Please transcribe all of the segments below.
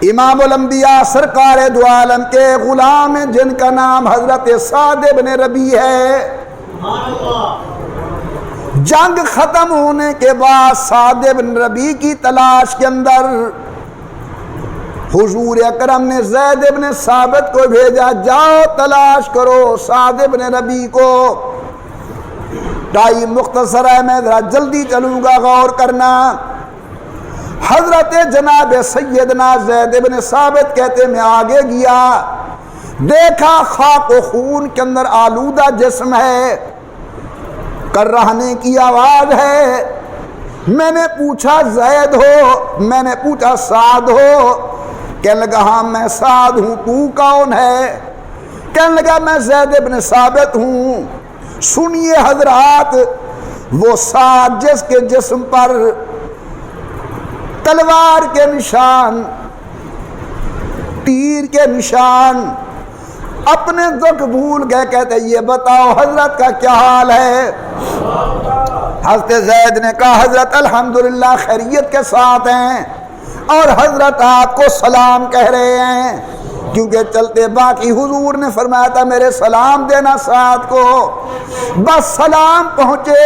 امام الانبیاء سرکار دو عالم کے غلام ہیں جن کا نام حضرت سعد بن ربیع ہے۔ جنگ ختم ہونے کے بعد سعد بن ربیع کی تلاش کے اندر حضور اکرم نے زید بن ثابت کو بھیجا، جاؤ تلاش کرو سعد بن ربیع کو۔ ٹائم مختصر ہے، میں ذرا جلدی چلوں گا، غور کرنا۔ حضرت جناب سیدنا زید بن ثابت کہتے میں آگے گیا، دیکھا خاک و خون کے اندر آلودہ جسم ہے، کرہنے کی آواز ہے۔ میں نے پوچھا زید ہو؟ میں نے پوچھا سعد ہو؟ کہنے لگا ہاں میں سعد ہوں، تو کون ہے؟ کہنے لگا میں زید بن ثابت ہوں۔ سنیے حضرات، وہ سعد جس کے جسم پر تلوار کے نشان، تیر کے نشان، اپنے دکھ بھول گئے، کہتے یہ بتاؤ حضرت کا کیا حال ہے؟ حضرت زید نے کہا حضرت الحمدللہ خیریت کے ساتھ ہیں، اور حضرت آپ کو سلام کہہ رہے ہیں، کیونکہ چلتے باقی حضور نے فرمایا تھا میرے سلام دینا سعد کو۔ بس سلام پہنچے،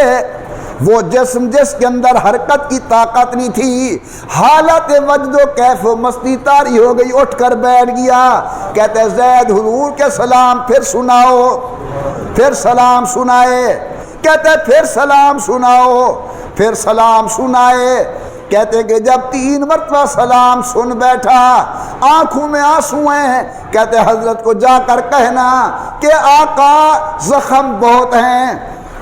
وہ جسم جس کے اندر حرکت کی طاقت نہیں تھی، حالت وجد و کیف و مستی طاری ہو گئی، اٹھ کر بیٹھ گیا۔ کہتے زید حضور کے سلام پھر سناؤ، پھر سلام سنائے، کہتے پھر سلام سناؤ، پھر سلام سنائے۔ کہتے کہ جب 3 مرتبہ سلام سن بیٹھا، آنکھوں میں آنسو ہیں، کہتے حضرت کو جا کر کہنا کہ آقا زخم بہت ہیں،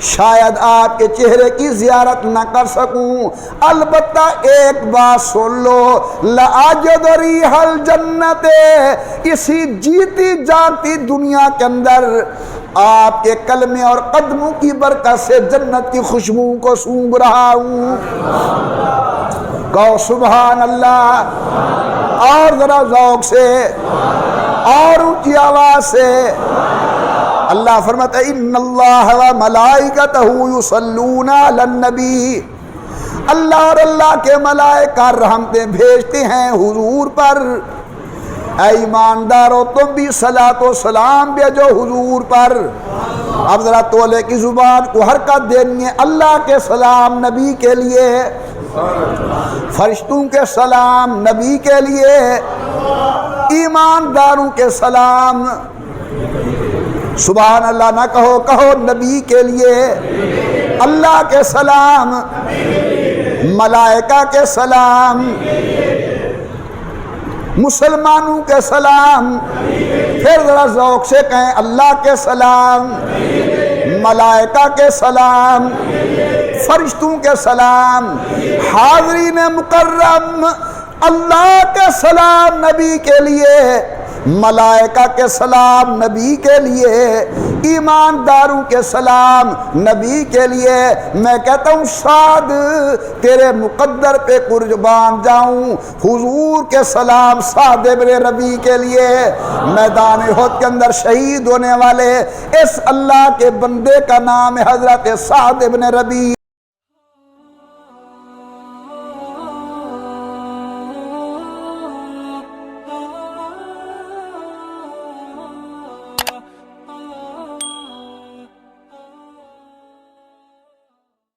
شاید آپ کے چہرے کی زیارت نہ کر سکوں، البتہ ایک بات سن لو، لَأَجِدُ رِیحَ الْجَنَّةِ، اسی جیتی جاگتی دنیا کے اندر آپ کے کلمے اور قدموں کی برکت سے جنت کی خوشبو کو سونگھ رہا ہوں۔ کہو سبحان اللہ، اور ذرا ذوق سے اور اونچی آواز سے۔ اللہ فرماتا ہے ان اللہ و ملائکتہ یصلون علی النبی، اللہ اور اللہ کے ملائکہ رحمتیں بھیجتے ہیں حضور پر۔ اے ایماندارو تم بھی صلاۃ و سلام بھیجو حضور پر۔ اب ذرا تولے کی زبان کو حرکت دینی ہے، اللہ کے سلام نبی کے لیے، فرشتوں کے سلام نبی کے لیے، ایمانداروں کے سلام، سبحان اللہ نہ کہو، کہو نبی کے لیے، اللہ کے سلام، ملائکہ کے سلام، مسلمانوں کے سلام، پھر ذرا ذوق سے کہیں اللہ کے سلام، ملائکہ کے سلام، فرشتوں کے سلام، حاضرین مکرم، اللہ کے سلام نبی کے لیے، ملائکہ کے سلام نبی کے لیے، ایمانداروں کے سلام نبی کے لیے۔ میں کہتا ہوں سعد تیرے مقدر پہ قربان جاؤں، حضور کے سلام سعد بن ربیع کے لیے۔ میدان احد کے اندر شہید ہونے والے اس اللہ کے بندے کا نام ہے حضرت سعد بن ربیع۔